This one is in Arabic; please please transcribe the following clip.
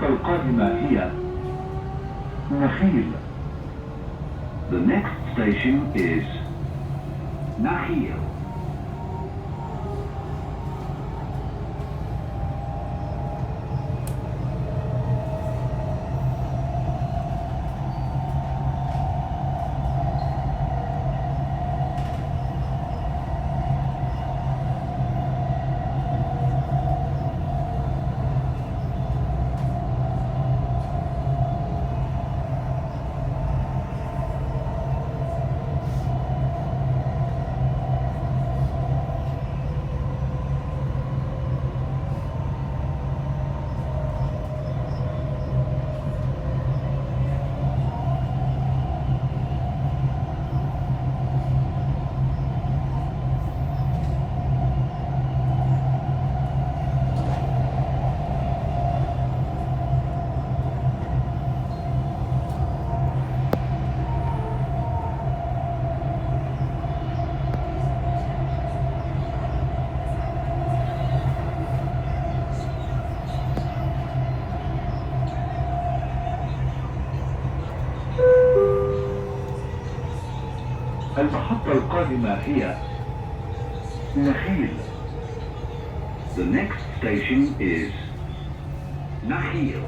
المحطة القادمة هي نخيل. The next station is نخيل. المحطة القادمة هي نخيل. The next station is نخيل.